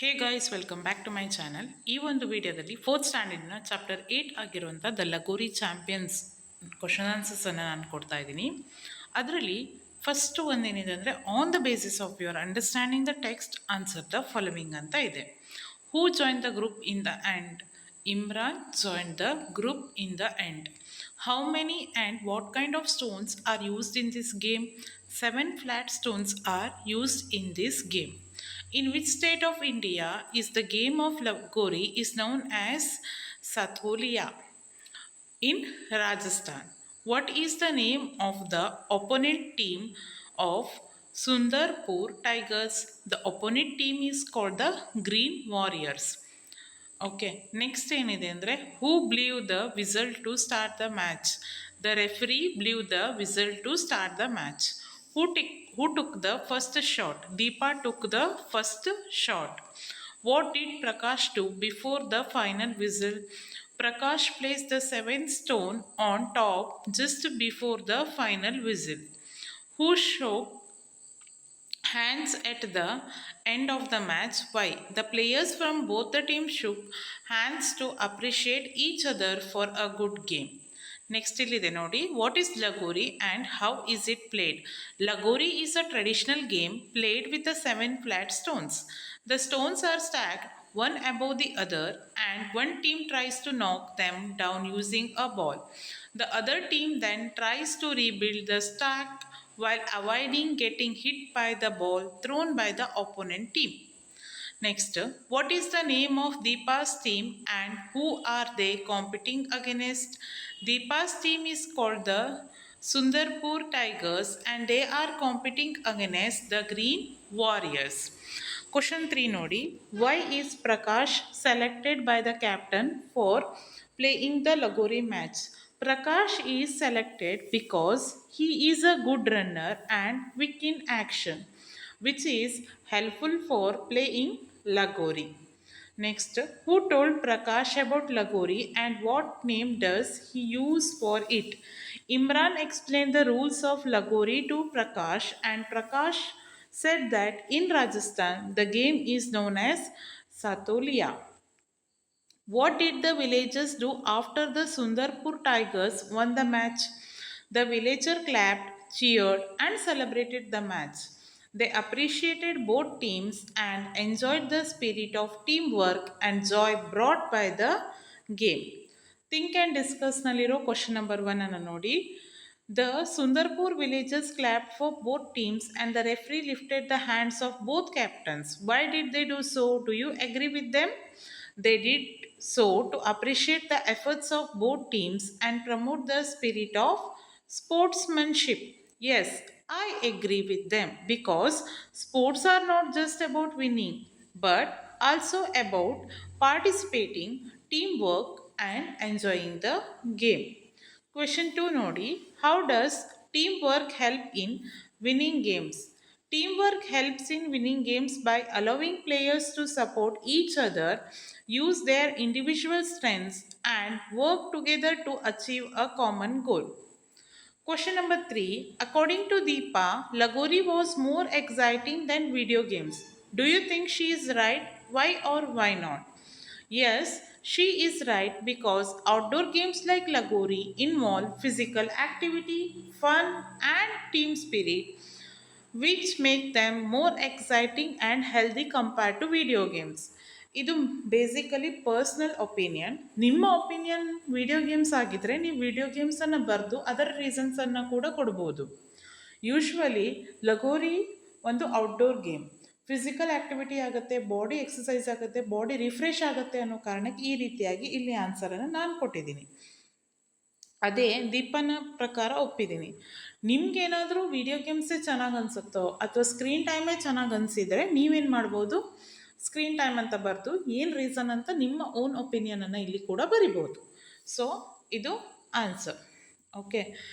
Hey guys welcome back to my channel. ಈ ಒಂದು ವಿಡಿಯೋದಲ್ಲಿ ಫೋರ್ತ್ ಸ್ಟ್ಯಾಂಡರ್ಡ್ನ ಚಾಪ್ಟರ್ 8 ಆಗಿರುವಂಥ ದ ಲಗೋರಿ ಚಾಂಪಿಯನ್ಸ್ ಕ್ವಶನ್ ಆನ್ಸರ್ಸನ್ನು ನಾನು ಕೊಡ್ತಾ ಇದ್ದೀನಿ. ಅದರಲ್ಲಿ ಫಸ್ಟು ಒಂದೇನಿದೆ ಅಂದರೆ on the basis of your understanding the text answer the following ಅಂತ ಇದೆ. Who join the group in the end? Imran joined the group in the end. How many and what kind of stones are used in this game? 7 flat stones are used in this game. In which state of India is the game of Lagori is known as Satholia? In Rajasthan. What is the name of the opponent team of Sundarpur Tigers? The opponent team is called the Green Warriors. Okay, next ಏನಿದೆ ಅಂದರೆ who blew the whistle to start the match? The referee blew the whistle to start the match. Who took the first shot? Deepa took the first shot. What did Prakash do before the final whistle? Prakash placed the 7th stone on top just before the final whistle. Who show hands at the end of the match? Why? The players from both the teams shook hands to appreciate each other for a good game. Next illide nodi, what is Lagori and how is it played? Lagori is a traditional game played with the 7 flat stones. The stones are stacked one above the other and one team tries to knock them down using a ball. The other team then tries to rebuild the stack while avoiding getting hit by the ball thrown by the opponent team. Next, what is the name of Deepa's team and who are they competing against? Deepa's team is called the Sundarpur Tigers and they are competing against the Green Warriors. Question 3 nodi, why is Prakash selected by the captain for playing the Lagori match? Prakash is selected because he is a good runner and quick in action, which is helpful for playing Lagori. Next, who told Prakash about Lagori and what name does he use for it? Imran explained the rules of Lagori to Prakash and Prakash said that in Rajasthan the game is known as Satolia. What did the villagers do after the Sundarpur Tigers won the match? The villagers clapped, cheered, and celebrated the match. They appreciated both teams and enjoyed the spirit of teamwork and joy brought by the game. Think and discuss naliro question number 1 anna nodi. The Sundarpur villagers clapped for both teams and the referee lifted the hands of both captains. Why did they do so? Do you agree with them? They did so to appreciate the efforts of both teams and promote the spirit of sportsmanship. Yes, I agree with them because sports are not just about winning but also about participating, teamwork, and enjoying the game. Question 2 nodi, how does teamwork help in winning games? Teamwork helps in winning games by allowing players to support each other, use their individual strengths, and work together to achieve a common goal. Question number 3. According to Deepa, Lagori was more exciting than video games. Do you think she is right? Why or why not? Yes, she is right because outdoor games like Lagori involve physical activity, fun, and team spirit, which make them more exciting and healthy compared to video games. ಇದು basically personal opinion. ನಿಮ್ಮ opinion video games ಆಗಿದ್ದರೆ ನೀವು video ಗೇಮ್ಸನ್ನು ಬರೆದು ಅದರ ರೀಸನ್ಸನ್ನು ಕೂಡ ಕೊಡ್ಬೋದು. Usually ಲಗೋರಿ ಒಂದು outdoor game, physical activity ಆಗುತ್ತೆ, ಬಾಡಿ ಎಕ್ಸಸೈಸ್ ಆಗುತ್ತೆ, ಬಾಡಿ ರಿಫ್ರೆಶ್ ಆಗುತ್ತೆ ಅನ್ನೋ ಕಾರಣಕ್ಕೆ ಈ ರೀತಿಯಾಗಿ ಇಲ್ಲಿ ಆನ್ಸರನ್ನು ನಾನು ಕೊಟ್ಟಿದ್ದೀನಿ. ಅದೇ ದೀಪನ ಪ್ರಕಾರ ಒಪ್ಪಿದ್ದೀನಿ. ನಿಮ್ಗೇನಾದರೂ ವಿಡಿಯೋ ಗೇಮ್ಸೇ ಚೆನ್ನಾಗಿ ಅನಿಸುತ್ತೋ ಅಥವಾ ಸ್ಕ್ರೀನ್ ಟೈಮೇ ಚೆನ್ನಾಗಿ ಅನಿಸಿದರೆ ನೀವೇನು ಮಾಡ್ಬೋದು, ಸ್ಕ್ರೀನ್ ಟೈಮ್ ಅಂತ ಬರೆದು ಏನು ರೀಸನ್ ಅಂತ ನಿಮ್ಮ ಓನ್ ಒಪಿನಿಯನನ್ನು ಇಲ್ಲಿ ಕೂಡ ಬರಿಬೋದು. ಸೊ ಇದು answer. Okay,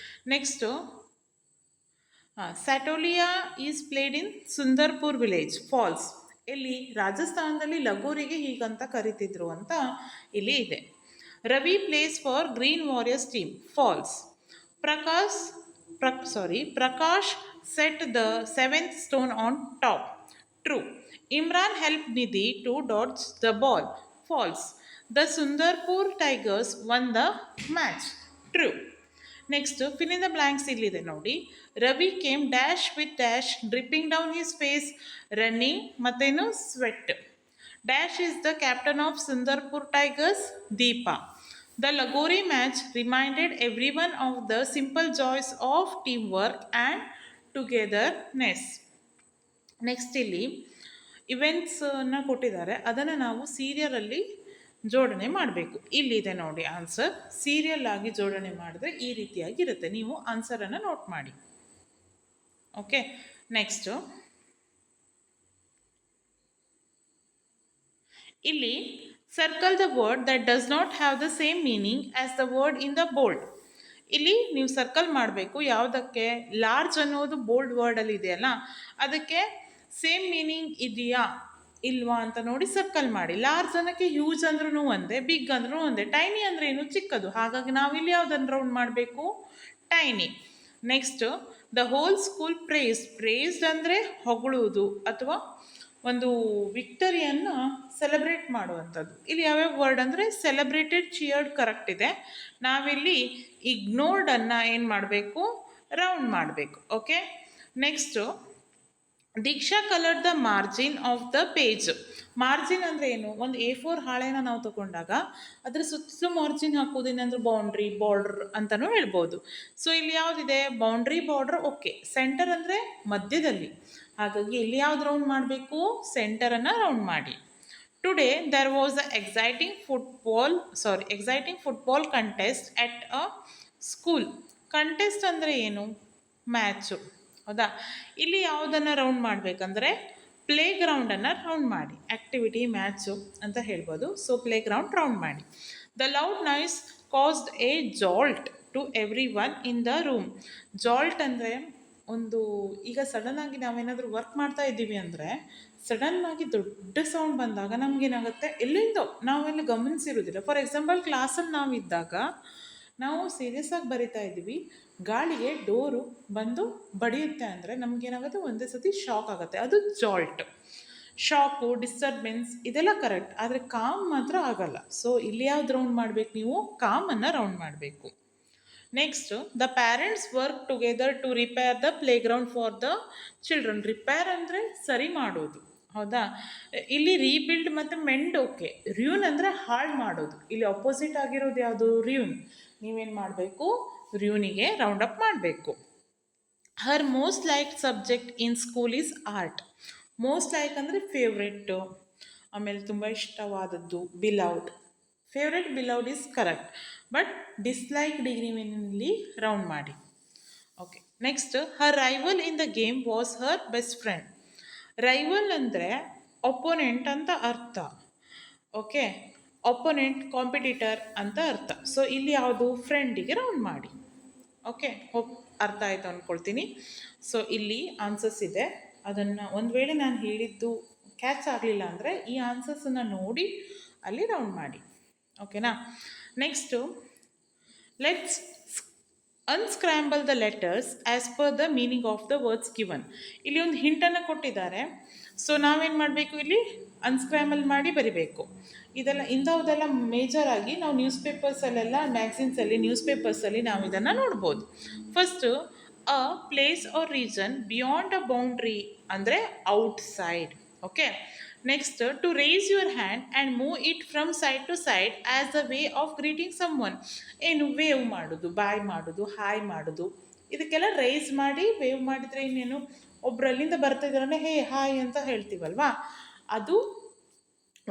next Satoliya is played in Sundarpur village. False. ಇಲ್ಲಿ ರಾಜಸ್ಥಾನದಲ್ಲಿ ಲಗೋರಿಗೆ ಹೀಗಂತ ಕರಿತಿದ್ರು ಅಂತ ಇಲ್ಲಿ ಇದೆ. Ravi plays for Green Warriors team. False. Prakash set the 7th stone on top. True. Imran helped Nidhi to dodge the ball. False. The Sundarpur Tigers won the match. True. Next, fill in the blanks ಇಲ್ಲಿದೆ ನೋಡಿ. Ravi came dash with dash, dripping down his face, running ಮತ್ತೇನು sweat. Dash is the captain of Sundarpur Tigers, Deepa. The Lagori match reminded everyone of the simple joys of teamwork and togetherness. Next ಇಲ್ಲಿ ಇವೆಂಟ್ಸನ್ನು ಕೊಟ್ಟಿದ್ದಾರೆ, ಅದನ್ನು ನಾವು ಸೀರಿಯಲಲ್ಲಿ ಜೋಡಣೆ ಮಾಡಬೇಕು. ಇಲ್ಲಿದೆ ನೋಡಿ answer. Serial ಆಗಿ ಜೋಡಣೆ ಮಾಡಿದ್ರೆ ಈ ರೀತಿಯಾಗಿರುತ್ತೆ. ನೀವು ಆನ್ಸರನ್ನು ನೋಟ್ ಮಾಡಿ. ಓಕೆ, ನೆಕ್ಸ್ಟು ಇಲ್ಲಿ circle the word that does not have the same meaning as the word in the bold. ಇಲ್ಲಿ ನೀವು ಸರ್ಕಲ್ ಮಾಡಬೇಕು. ಯಾವುದಕ್ಕೆ? ಲಾರ್ಜ್ ಅನ್ನೋದು ಬೋಲ್ಡ್ ವರ್ಡಲ್ಲಿ ಇದೆಯಲ್ಲ, ಅದಕ್ಕೆ ಸೇಮ್ ಮೀನಿಂಗ್ ಇದೆಯಾ ಇಲ್ವಾ ಅಂತ ನೋಡಿ ಸರ್ಕಲ್ ಮಾಡಿ. ಲಾರ್ಜ್ ಅನ್ನೋಕ್ಕೆ ಹ್ಯೂಜ್ ಅಂದ್ರೂ ಒಂದೇ, ಬಿಗ್ ಅಂದ್ರೂ ಒಂದೇ, ಟೈನಿ ಅಂದರೆ ಏನು? ಚಿಕ್ಕದು. ಹಾಗಾಗಿ ನಾವಿಲ್ಲಿ ಯಾವುದನ್ನು ರೌಂಡ್ ಮಾಡಬೇಕು? Tiny. Next, the whole school praised ಅಂದರೆ ಹೊಗಳುವುದು ಅಥವಾ ಒಂದು ವಿಕ್ಟರಿಯನ್ನು ಸೆಲೆಬ್ರೇಟ್ ಮಾಡುವಂಥದ್ದು. ಇಲ್ಲಿ ಯಾವ್ಯಾವ ವರ್ಡ್ ಅಂದರೆ ಸೆಲೆಬ್ರೇಟೆಡ್, ಚಿಯರ್ಡ್ ಕರೆಕ್ಟ್ ಇದೆ. ನಾವಿಲ್ಲಿ ಇಗ್ನೋರ್ಡನ್ನು ಏನು ಮಾಡಬೇಕು? ರೌಂಡ್ ಮಾಡಬೇಕು. Okay, next Deeksha coloured the margin of the page. Margin ಅಂದರೆ ಏನು? ಒಂದು A4 ಹಾಳೆನ ನಾವು ತಗೊಂಡಾಗ ಅದರ ಸುತ್ತಲೂ ಮಾರ್ಜಿನ್ ಹಾಕೋದೇನೆಂದ್ರೆ ಬೌಂಡ್ರಿ, ಬಾರ್ಡ್ರ್ ಅಂತಲೂ ಹೇಳ್ಬೋದು. ಸೊ ಇಲ್ಲಿ ಯಾವುದಿದೆ? Boundary, border. ಓಕೆ, ಸೆಂಟರ್ ಅಂದರೆ ಮಧ್ಯದಲ್ಲಿ. ಹಾಗಾಗಿ ಇಲ್ಲಿ ಯಾವ್ದು ರೌಂಡ್ ಮಾಡಬೇಕು? ಸೆಂಟರನ್ನು ರೌಂಡ್ ಮಾಡಿ. Today there was a exciting football contest at a school. Contest ಅಂದರೆ ಏನು? ಮ್ಯಾಚು. ಹೌದಾ? ಇಲ್ಲಿ ಯಾವುದನ್ನು ರೌಂಡ್ ಮಾಡಬೇಕಂದ್ರೆ ಪ್ಲೇ ಗ್ರೌಂಡನ್ನು ರೌಂಡ್ ಮಾಡಿ. ಆ್ಯಕ್ಟಿವಿಟಿ, ಮ್ಯಾಚು ಅಂತ ಹೇಳ್ಬೋದು. ಸೊ ಪ್ಲೇ ಗ್ರೌಂಡ್ ರೌಂಡ್ ಮಾಡಿ. The loud noise caused a jolt to everyone in the room. Jolt ಅಂದರೆ ಒಂದು, ಈಗ ಸಡನ್ನಾಗಿ ನಾವೇನಾದರೂ ವರ್ಕ್ ಮಾಡ್ತಾ ಇದ್ದೀವಿ ಅಂದರೆ ಸಡನ್ನಾಗಿ ದೊಡ್ಡ ಸೌಂಡ್ ಬಂದಾಗ ನಮಗೇನಾಗುತ್ತೆ? ಎಲ್ಲಿಂದೋ ನಾವೆಲ್ಲ ಗಮನಿಸಿರೋದಿಲ್ಲ. ಫಾರ್ ಎಕ್ಸಾಂಪಲ್ ಕ್ಲಾಸಲ್ಲಿ ನಾವಿದ್ದಾಗ ನಾವು ಸೀರಿಯಸ್ ಆಗಿ ಬರಿತಾ ಇದ್ದೀವಿ, ಗಾಳಿಗೆ ಡೋರು ಬಂದು ಬಡಿಯುತ್ತೆ ಅಂದರೆ ನಮಗೇನಾಗುತ್ತೆ? ಒಂದೇ ಸತಿ ಶಾಕ್ ಆಗುತ್ತೆ. ಅದು ಜಾಲ್ಟ್. ಶಾಕು, ಡಿಸ್ಟರ್ಬೆನ್ಸ್ ಇದೆಲ್ಲ ಕರೆಕ್ಟ್, ಆದರೆ ಕಾಮ್ ಮಾತ್ರ ಆಗಲ್ಲ. ಸೊ ಇಲ್ಲಿ ಯಾವ್ದು ರೌಂಡ್ ಮಾಡಬೇಕು? ನೀವು ಕಾಮನ್ನು ರೌಂಡ್ ಮಾಡಬೇಕು. Next, the parents work together to repair the playground for the children. Repair ಅಂದರೆ ಸರಿ ಮಾಡೋದು. ಹೌದಾ? ಇಲ್ಲಿ ರೀಬಿಲ್ಡ್ ಮತ್ತು ಮೆಂಡ್. ಓಕೆ, ರ್ಯೂನ್ ಅಂದರೆ ಹಾಳು ಮಾಡೋದು. ಇಲ್ಲಿ ಅಪೋಸಿಟ್ ಆಗಿರೋದು ಯಾವುದು? ರ್ಯೂನ್. ನೀವೇನು ಮಾಡಬೇಕು? ರ್ಯೂನಿಗೆ ರೌಂಡ್ ಅಪ್ ಮಾಡಬೇಕು. Her most like subject in school is art. Most like ಅಂದರೆ ಫೇವ್ರೆಟ್ಟು, ಆಮೇಲೆ ತುಂಬ ಇಷ್ಟವಾದದ್ದು, beloved. Favourite, beloved is correct, but dislike ಡಿಗ್ರಿನಲ್ಲಿ ರೌಂಡ್ ಮಾಡಿ. Okay, next, her rival in the game was her best friend. Rival ಅಂದರೆ opponent ಅಂತ ಅರ್ಥ. Okay, opponent, competitor ಅಂತ ಅರ್ಥ. ಸೊ ಇಲ್ಲಿ ಯಾವುದು? ಫ್ರೆಂಡಿಗೆ ರೌಂಡ್ ಮಾಡಿ. ಓಕೆ, ಹೋಪ್ ಅರ್ಥ ಆಯಿತು ಅಂದ್ಕೊಳ್ತೀನಿ. ಸೊ ಇಲ್ಲಿ ಆನ್ಸರ್ಸ್ ಇದೆ. ಅದನ್ನು ಒಂದು ವೇಳೆ ನಾನು ಹೇಳಿದ್ದು ಕ್ಯಾಚ್ ಆಗಲಿಲ್ಲ ಅಂದರೆ ಈ ಆನ್ಸರ್ಸನ್ನು ನೋಡಿ ಅಲ್ಲಿ ರೌಂಡ್ ಮಾಡಿ. ಓಕೆನಾ? Next, let's unscramble the letters as per the meaning of the words given. ಇಲ್ಲಿ ಒಂದು ಹಿಂಟನ್ನು ಕೊಟ್ಟಿದ್ದಾರೆ. ಸೊ ನಾವೇನು ಮಾಡಬೇಕು? ಇಲ್ಲಿ ಅನ್ಸ್ಕ್ರ್ಯಾಂಬಲ್ ಮಾಡಿ ಬರಿಬೇಕು. ಇದೆಲ್ಲ ಇಂಥವುದೆಲ್ಲ ಮೇಜರಾಗಿ ನಾವು ನ್ಯೂಸ್ ಪೇಪರ್ಸಲ್ಲೆಲ್ಲ, ಮ್ಯಾಗ್ಝಿನ್ಸಲ್ಲಿ, ನ್ಯೂಸ್ ಪೇಪರ್ಸಲ್ಲಿ ನಾವು ಇದನ್ನು ನೋಡ್ಬೋದು. First, a place or region beyond a boundary ಅಂದರೆ outside. Okay, next, to raise your hand and move it from side to side as a way of greeting someone. ಏನು? Wave ಮಾಡೋದು, bye ಮಾಡೋದು, hi ಮಾಡೋದು. ಇದಕ್ಕೆಲ್ಲ rice ಮಾಡಿ wave ಮಾಡಿದರೆ ಇನ್ನೇನು? ಒಬ್ಬರಲ್ಲಿಂದ ಬರ್ತಾ ಇದ್ದಾರನೇ ಹೇ ಹಾಯ್ ಅಂತ ಹೇಳ್ತೀವಲ್ವಾ, ಅದು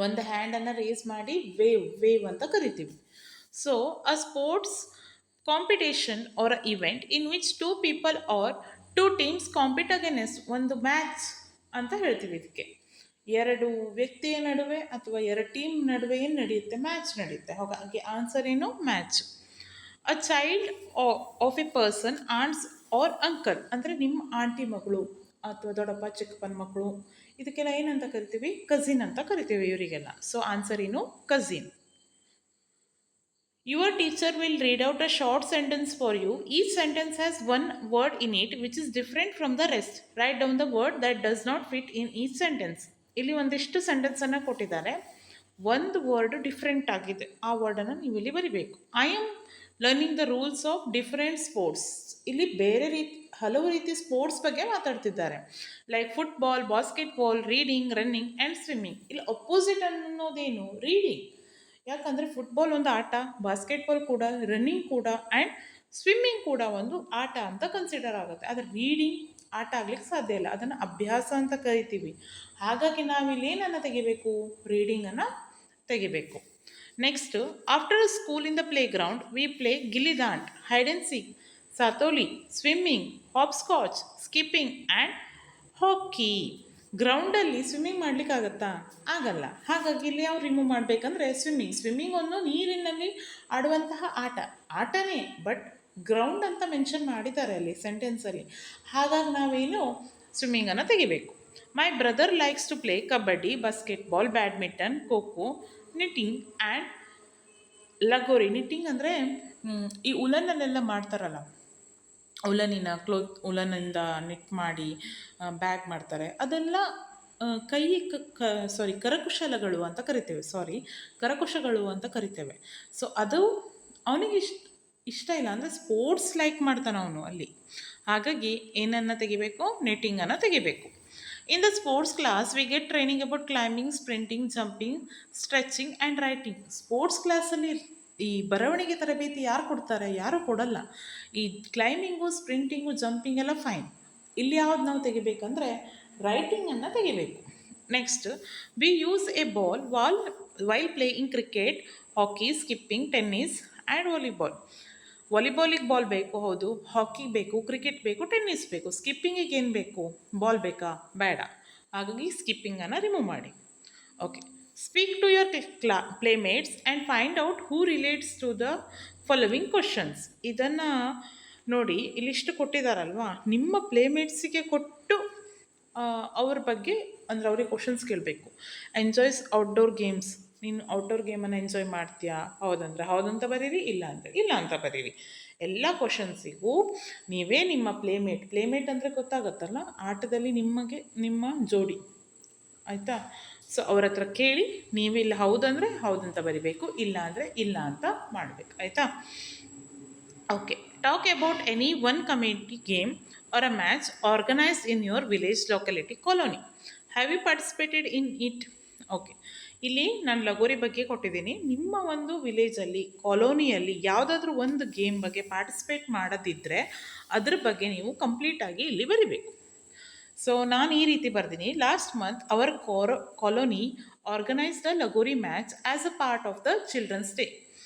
ಒಂದು ಹ್ಯಾಂಡನ್ನು ರೇಸ್ ಮಾಡಿ ವೇವ್ ಅಂತ ಕರಿತೀವಿ. So a sports competition or a event in which 2 people are 2 teams compete against. ಒಂದು ಮ್ಯಾಚ್ ಅಂತ ಹೇಳ್ತೀವಿ ಇದಕ್ಕೆ. 2 ವ್ಯಕ್ತಿಯ ನಡುವೆ ಅಥವಾ 2 ಟೀಮ್ ನಡುವೆ ಏನು ನಡೆಯುತ್ತೆ? ಮ್ಯಾಚ್ ನಡೆಯುತ್ತೆ. ಹಾಗಾಗಿ ಆನ್ಸರ್ ಏನು? Match. A child of a person, aunts or uncle ಅಂದರೆ ನಿಮ್ಮ ಆಂಟಿ ಮಗಳು ಅಥವಾ ದೊಡ್ಡಪ್ಪ ಚಿಕ್ಕಪ್ಪನ ಮಕ್ಕಳು, ಇದಕ್ಕೆಲ್ಲ ಏನಂತ ಕರಿತೀವಿ? ಕಸಿನ್ ಅಂತ ಕರಿತೀವಿ ಇವರಿಗೆಲ್ಲ. ಸೊ ಆನ್ಸರ್ ಏನು? Cousin. Your teacher will read out a short sentence for you. Each sentence has one word in it which is different from the rest. Write down the word that does not fit in each sentence. ಇಲ್ಲಿ ಒಂದಿಷ್ಟು ಸೆಂಟೆನ್ಸನ್ನು ಕೊಟ್ಟಿದ್ದಾರೆ. ಒಂದು word different ಆಗಿದೆ, ಆ ವರ್ಡನ್ನು ನೀವು ಇಲ್ಲಿ ಬರಿಬೇಕು. I am learning the rules of different sports. ಇಲ್ಲಿ ಬೇರೆ ಹಲವು ರೀತಿ ಸ್ಪೋರ್ಟ್ಸ್ ಬಗ್ಗೆ ಮಾತಾಡ್ತಿದ್ದಾರೆ. Like football, basketball, reading, running and swimming. ಇಲ್ಲಿ ಅಪೋಸಿಟ್ ಅನ್ನೋದೇನು? ರೀಡಿಂಗ್. ಯಾಕಂದರೆ ಫುಟ್ಬಾಲ್ ಒಂದು ಆಟ, ಬಾಸ್ಕೆಟ್ಬಾಲ್ ಕೂಡ, ರನ್ನಿಂಗ್ ಕೂಡ ಆ್ಯಂಡ್ ಸ್ವಿಮ್ಮಿಂಗ್ ಕೂಡ ಒಂದು ಆಟ ಅಂತ ಕನ್ಸಿಡರ್ ಆಗುತ್ತೆ. ಆದರೆ ರೀಡಿಂಗ್ ಆಟ ಆಗ್ಲಿಕ್ಕೆ ಸಾಧ್ಯ ಇಲ್ಲ, ಅದನ್ನು ಅಭ್ಯಾಸ ಅಂತ ಕರಿತೀವಿ. ಹಾಗಾಗಿ ನಾವಿಲ್ಲಿ ಏನನ್ನು ತೆಗಿಬೇಕು? ರೀಡಿಂಗನ್ನು ತೆಗಿಬೇಕು. Next, after school in the playground we play gillidanda, hide and seek, satoli, swimming, hopscotch, skipping and hockey. ಗ್ರೌಂಡಲ್ಲಿ ಸ್ವಿಮ್ಮಿಂಗ್ ಮಾಡಲಿಕ್ಕಾಗತ್ತಾ? ಆಗಲ್ಲ. ಹಾಗಾಗಿ ಇಲ್ಲಿ ಯಾವ ರಿಮೂವ್ ಮಾಡಬೇಕಂದ್ರೆ ಸ್ವಿಮ್ಮಿಂಗ್ ಒಂದು ನೀರಿನಲ್ಲಿ ಆಡುವಂತಹ ಆಟನೇ, ಬಟ್ ಗ್ರೌಂಡ್ ಅಂತ ಮೆನ್ಷನ್ ಮಾಡಿದ್ದಾರೆ ಅಲ್ಲಿ ಸೆಂಟೆನ್ಸಲ್ಲಿ. ಹಾಗಾಗಿ ನಾವೇನು ಸ್ವಿಮ್ಮಿಂಗನ್ನು ತೆಗಿಬೇಕು. My brother likes to play kabaddi, basketball, badminton, kho kho, knitting and lagori. Knitting ಅಂದರೆ ಈ ಉಲನ್ನಲ್ಲೆಲ್ಲ ಮಾಡ್ತಾರಲ್ಲ, ಉಲನಿಂದ ನಿಟ್ ಮಾಡಿ ಬ್ಯಾಗ್ ಮಾಡ್ತಾರೆ, ಅದೆಲ್ಲ ಕರಕುಶಲಗಳು ಅಂತ ಕರಿತೇವೆ. ಕರಕುಶಗಳು ಅಂತ ಕರಿತೇವೆ. ಸೊ ಅದು ಅವನಿಗೆ ಇಷ್ಟ ಇಲ್ಲ, ಅಂದರೆ ಸ್ಪೋರ್ಟ್ಸ್ ಲೈಕ್ ಮಾಡ್ತಾನೆ ಅವನು ಅಲ್ಲಿ. ಹಾಗಾಗಿ ಏನನ್ನು ತೆಗಿಬೇಕು? ನೆಟ್ಟಿಂಗನ್ನು ತೆಗಿಬೇಕು. In the sports class we get training about climbing, sprinting, jumping, stretching and writing. Sports ಕ್ಲಾಸಲ್ಲಿ ಈ ಬರವಣಿಗೆ ತರಬೇತಿ ಯಾರು ಕೊಡ್ತಾರೆ? ಯಾರೂ ಕೊಡಲ್ಲ. ಈ ಕ್ಲೈಂಬಿಂಗು, ಸ್ಪ್ರಿಂಟಿಂಗು, ಜಂಪಿಂಗ್ ಎಲ್ಲ ಫೈನ್. ಇಲ್ಲಿ ಯಾವ್ದು ನಾವು ತೆಗಿಬೇಕಂದ್ರೆ ರೈಟಿಂಗನ್ನು ತೆಗಿಬೇಕು. Next, we use a ball while playing cricket, hockey, skipping, tennis and ವಾಲಿಬಾಲಿಗೆ ಬಾಲ್ ಬೇಕು, ಹೌದು. ಹಾಕಿಗೆ ಬೇಕು, ಕ್ರಿಕೆಟ್ ಬೇಕು, ಟೆನ್ನಿಸ್ ಬೇಕು. ಸ್ಕಿಪ್ಪಿಂಗಿಗೆ ಏನು ಬೇಕು? ಬಾಲ್ ಬೇಕಾ? ಬೇಡ. ಹಾಗಾಗಿ ಸ್ಕಿಪ್ಪಿಂಗನ್ನು ರಿಮೂವ್ ಮಾಡಿ. Okay. Speak to your playmates and find out who relates to the following questions. ಇದನ್ನು ನೋಡಿ, ಇಲ್ಲಿಷ್ಟು ಕೊಟ್ಟಿದ್ದಾರಲ್ವಾ, ನಿಮ್ಮ ಪ್ಲೇಮೇಟ್ಸಿಗೆ ಕೊಟ್ಟು ಅವ್ರ ಬಗ್ಗೆ ಅಂದರೆ ಅವ್ರಿಗೆ ಕ್ವಶನ್ಸ್ ಕೇಳಬೇಕು. Enjoys outdoor games. ನೀನು ಔಟ್ಡೋರ್ ಗೇಮನ್ನು ಎಂಜಾಯ್ ಮಾಡ್ತೀಯಾ? ಹೌದಂದರೆ ಹೌದಂತ ಬರೀರಿ, ಇಲ್ಲ ಅಂದರೆ ಇಲ್ಲ ಅಂತ ಬರೀರಿ. ಎಲ್ಲ ಕ್ವಶನ್ಸಿಗೂ ನೀವೇ ನಿಮ್ಮ ಪ್ಲೇಮೇಟ್ ಅಂದರೆ ಗೊತ್ತಾಗುತ್ತಲ್ಲ, ಆಟದಲ್ಲಿ ನಿಮ್ಮ ಜೋಡಿ, ಆಯಿತಾ? ಸೊ ಅವ್ರ ಹತ್ರ ಕೇಳಿ ನೀವೇ ಇಲ್ಲ ಹೌದಂದರೆ ಹೌದಂತ ಬರಿಬೇಕು, ಇಲ್ಲ ಅಂದರೆ ಇಲ್ಲ ಅಂತ ಮಾಡಬೇಕು, ಆಯಿತಾ? Okay. Talk about any one community game or a match organised in your village, locality, colony. Have you participated in it? Okay. ಇಲ್ಲಿ ನಾನು ಲಗೋರಿ ಬಗ್ಗೆ ಕೊಟ್ಟಿದ್ದೀನಿ. ನಿಮ್ಮ ಒಂದು ವಿಲೇಜಲ್ಲಿ, ಕಾಲೋನಿಯಲ್ಲಿ ಯಾವುದಾದ್ರೂ ಒಂದು ಗೇಮ್ ಬಗ್ಗೆ ಪಾರ್ಟಿಸಿಪೇಟ್ ಮಾಡೋದಿದ್ದರೆ ಅದ್ರ ಬಗ್ಗೆ ನೀವು ಕಂಪ್ಲೀಟಾಗಿ ಇಲ್ಲಿ ಬರಿಬೇಕು. ಸೊ ನಾನು ಈ ರೀತಿ ಬರ್ತೀನಿ. Last month our colony organised a lagori match as a part of the Children's Day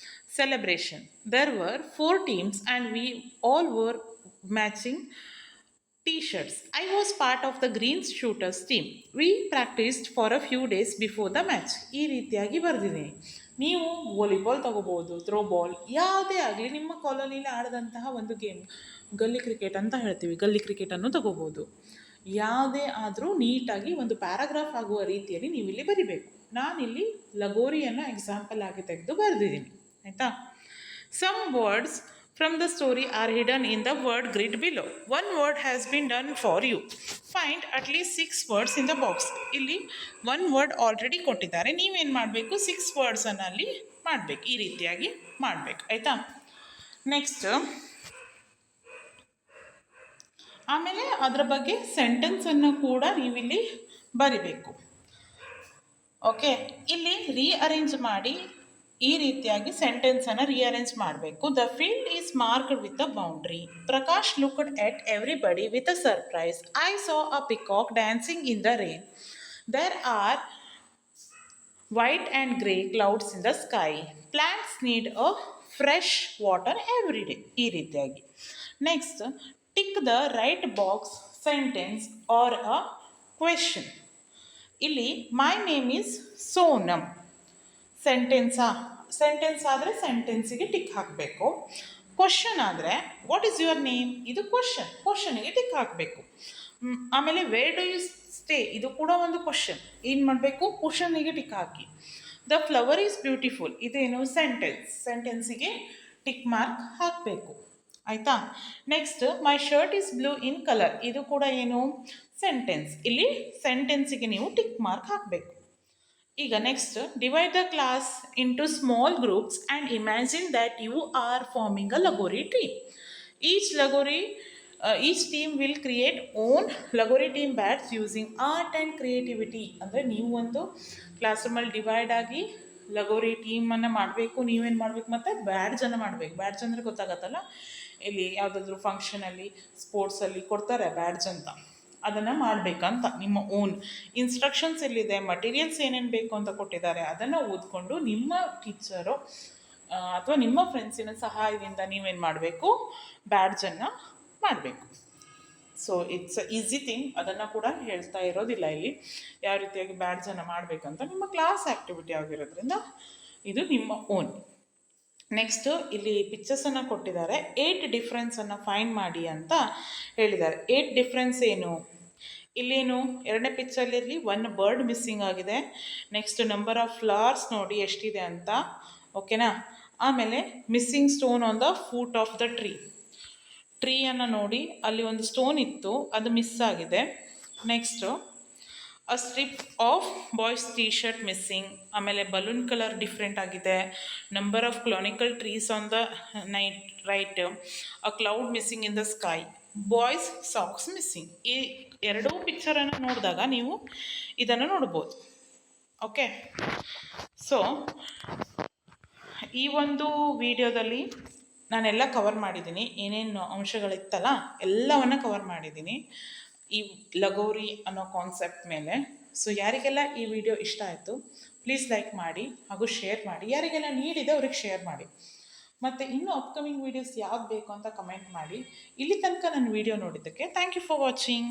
celebration. There were 4 teams and we all wore matching T-shirts. I was part of the green shooters team. We practiced for a few days before the match. ಈ ರೀತಿಯಾಗಿ ಬರೆದಿದ್ದೀನಿ. ನೀವು volleyball ತಗೋಬೋದು, throwball, ಯಾವುದೇ ಆಗಲಿ ನಿಮ್ಮ ಕಾಲೋನಿಯಲ್ಲಿ ಆಡಿದಂತಹ ಒಂದು ಗೇಮ್, ಗಲ್ಲಿ ಕ್ರಿಕೆಟ್ ಅಂತ ಹೇಳ್ತೀವಿ, ಗಲ್ಲಿ ಕ್ರಿಕೆಟನ್ನು ತಗೋಬೋದು. ಯಾವುದೇ ಆದರೂ ನೀಟಾಗಿ ಒಂದು ಪ್ಯಾರಾಗ್ರಾಫ್ ಆಗುವ ರೀತಿಯಲ್ಲಿ ನೀವು ಇಲ್ಲಿ ಬರಿಬೇಕು. ನಾನಿಲ್ಲಿ ಲಗೋರಿಯನ್ನು ಎಕ್ಸಾಂಪಲ್ ಆಗಿ ತೆಗೆದು ಬರೆದಿದ್ದೀನಿ, ಆಯಿತಾ? Some words from the story are hidden in the word grid below. 1 word has been done for you. Find at least 6 words in the box. ಇಲ್ಲಿ 1 word ಆಲ್ರೆಡಿ ಕೊಟ್ಟಿದ್ದಾರೆ, ನೀವೇನು ಮಾಡಬೇಕು? 6 wordsನ್ನು ಅಲ್ಲಿ ಮಾಡಬೇಕು, ಈ ರೀತಿಯಾಗಿ ಮಾಡಬೇಕು, ಆಯಿತಾ? ನೆಕ್ಸ್ಟ್, ಆಮೇಲೆ ಅದರ ಬಗ್ಗೆ ಸೆಂಟೆನ್ಸನ್ನು ಕೂಡ ನೀವಿಲ್ಲಿ ಬರಿಬೇಕು. ಓಕೆ. ಇಲ್ಲಿ ರೀಅರೇಂಜ್ ಮಾಡಿ ಈ ರೀತಿಯಾಗಿ ಸೆಂಟೆನ್ಸನ್ನು ರೀಅರೇಂಜ್ ಮಾಡಬೇಕು. The field is marked with a boundary. Prakash looked at everybody with a surprise. I saw a peacock dancing in the rain. There are white and grey clouds in the sky. Plants need a fresh water every day. ಈ ರೀತಿಯಾಗಿ. Next, tick the right box sentence or a question. ಇಲ್ಲಿ my name is Sonam. Sentence ಆದರೆ ಸೆಂಟೆನ್ಸಿಗೆ tick ಹಾಕಬೇಕು. Question ಆದರೆ what is your name, ಇದು ಕ್ವಶನಿಗೆ tick ಹಾಕಬೇಕು. ಆಮೇಲೆ ವೇರ್ ಡು ಯು ಸ್ಟೇ, ಇದು ಕೂಡ ಒಂದು ಕ್ವಶನ್. ಏನು ಮಾಡಬೇಕು? ಕ್ವಶನಿಗೆ ಟಿಕ್ ಹಾಕಿ. ದ ಫ್ಲವರ್ ಈಸ್ ಬ್ಯೂಟಿಫುಲ್, ಇದೇನು? ಸೆಂಟೆನ್ಸಿಗೆ ಟಿಕ್ ಮಾರ್ಕ್ ಹಾಕಬೇಕು, ಆಯಿತಾ. Next my shirt is blue in colour, ಇದು ಕೂಡ ಏನು ಸೆಂಟೆನ್ಸ್. ಇಲ್ಲಿ ಸೆಂಟೆನ್ಸಿಗೆ ನೀವು ಟಿಕ್ ಮಾರ್ಕ್ ಹಾಕಬೇಕು. ಈಗ next divide the class into small groups and imagine that you are forming a lagori team. Each team will create own lagori team bats using art and creativity. ಅಂದರೆ ನೀವು ಒಂದು ಕ್ಲಾಸ್ ರೂಮಲ್ಲಿ ಡಿವೈಡ್ ಆಗಿ ಲಗೋರಿ ಟೀಮನ್ನು ಮಾಡಬೇಕು. ನೀವೇನು ಮಾಡಬೇಕು ಮತ್ತು ಬ್ಯಾಡ್ಜನ್ನು ಮಾಡಬೇಕು. ಬ್ಯಾಡ್ಜ್ ಅಂದರೆ ಗೊತ್ತಾಗತ್ತಲ್ಲ, ಇಲ್ಲಿ ಯಾವುದಾದ್ರೂ ಫಂಕ್ಷನಲ್ಲಿ ಸ್ಪೋರ್ಟ್ಸಲ್ಲಿ ಕೊಡ್ತಾರೆ ಬ್ಯಾಡ್ಜ್ ಅಂತ, ಅದನ್ನು ಮಾಡಬೇಕಂತ. ನಿಮ್ಮ ಓನ್ ಇನ್ಸ್ಟ್ರಕ್ಷನ್ಸ್ ಎಲ್ಲಿದೆ, ಮಟೀರಿಯಲ್ಸ್ ಏನೇನು ಬೇಕು ಅಂತ ಕೊಟ್ಟಿದ್ದಾರೆ, ಅದನ್ನು ಓದ್ಕೊಂಡು ನಿಮ್ಮ ಟೀಚರು ಅಥವಾ ನಿಮ್ಮ ಫ್ರೆಂಡ್ಸಿನ ಸಹಾಯದಿಂದ ನೀವೇನು ಮಾಡಬೇಕು, ಬ್ಯಾಡ್ಜನ್ನು ಮಾಡಬೇಕು. So it's a easy thing. ಅದನ್ನು ಕೂಡ ಹೇಳ್ತಾ ಇರೋದಿಲ್ಲ ಇಲ್ಲಿ ಯಾವ ರೀತಿಯಾಗಿ ಬ್ಯಾಡ್ಜನ್ನು ಮಾಡಬೇಕಂತ. ನಿಮ್ಮ ಕ್ಲಾಸ್ ಆ್ಯಕ್ಟಿವಿಟಿ ಆಗಿರೋದ್ರಿಂದ ಇದು ನಿಮ್ಮ ಓನ್. ನೆಕ್ಸ್ಟು ಇಲ್ಲಿ ಪಿಕ್ಚರ್ಸನ್ನು ಕೊಟ್ಟಿದ್ದಾರೆ. 8 ಡಿಫ್ರೆನ್ಸನ್ನು ಫೈಂಡ್ ಮಾಡಿ ಅಂತ ಹೇಳಿದ್ದಾರೆ. 8 ಡಿಫ್ರೆನ್ಸ್ ಏನು? ಇಲ್ಲೇನು ಎರಡನೇ ಪಿಕ್ಚರ್ಲಿ 1 ಬರ್ಡ್ ಮಿಸ್ಸಿಂಗ್ ಆಗಿದೆ. ನೆಕ್ಸ್ಟ್ ನಂಬರ್ ಆಫ್ ಫ್ಲವರ್ಸ್ ನೋಡಿ ಎಷ್ಟಿದೆ ಅಂತ, ಓಕೆನಾ. ಆಮೇಲೆ missing stone on the foot of the ಟ್ರೀಯನ್ನು ನೋಡಿ, ಅಲ್ಲಿ ಒಂದು ಸ್ಟೋನ್ ಇತ್ತು, ಅದು ಮಿಸ್ ಆಗಿದೆ. Next a strip of boys T shirt missing. ಆಮೇಲೆ ಬಲೂನ್ ಕಲರ್ ಡಿಫ್ರೆಂಟ್ ಆಗಿದೆ. Number of conical trees on the right. A cloud missing in the sky. Boys socks missing. ಈ ಎರಡೂ ಪಿಕ್ಚರನ್ನು ನೋಡಿದಾಗ ನೀವು ಇದನ್ನು ನೋಡ್ಬೋದು. ಓಕೆ, ಸೊ ಈ ಒಂದು ವಿಡಿಯೋದಲ್ಲಿ ನಾನೆಲ್ಲ ಕವರ್ ಮಾಡಿದ್ದೀನಿ. ಏನೇನು ಅಂಶಗಳಿತ್ತಲ್ಲ ಎಲ್ಲವನ್ನು ಕವರ್ ಮಾಡಿದ್ದೀನಿ ಈ ಲಗೋರಿ ಅನ್ನೋ ಕಾನ್ಸೆಪ್ಟ್ ಮೇಲೆ. ಸೊ ಯಾರಿಗೆಲ್ಲ ಈ ವಿಡಿಯೋ ಇಷ್ಟ ಆಯಿತು ಪ್ಲೀಸ್ ಲೈಕ್ ಮಾಡಿ ಹಾಗೂ ಶೇರ್ ಮಾಡಿ. ಯಾರಿಗೆಲ್ಲ ನೀಡಿದೆ ಅವ್ರಿಗೆ ಶೇರ್ ಮಾಡಿ. ಮತ್ತು ಇನ್ನೂ ಅಪ್ಕಮಿಂಗ್ ವೀಡಿಯೋಸ್ ಯಾವ್ದು ಬೇಕು ಅಂತ ಕಮೆಂಟ್ ಮಾಡಿ. ಇಲ್ಲಿ ತನಕ ನನ್ನ ವಿಡಿಯೋ ನೋಡಿದ್ದಕ್ಕೆ ಥ್ಯಾಂಕ್ ಯು ಫಾರ್ ವಾಚಿಂಗ್.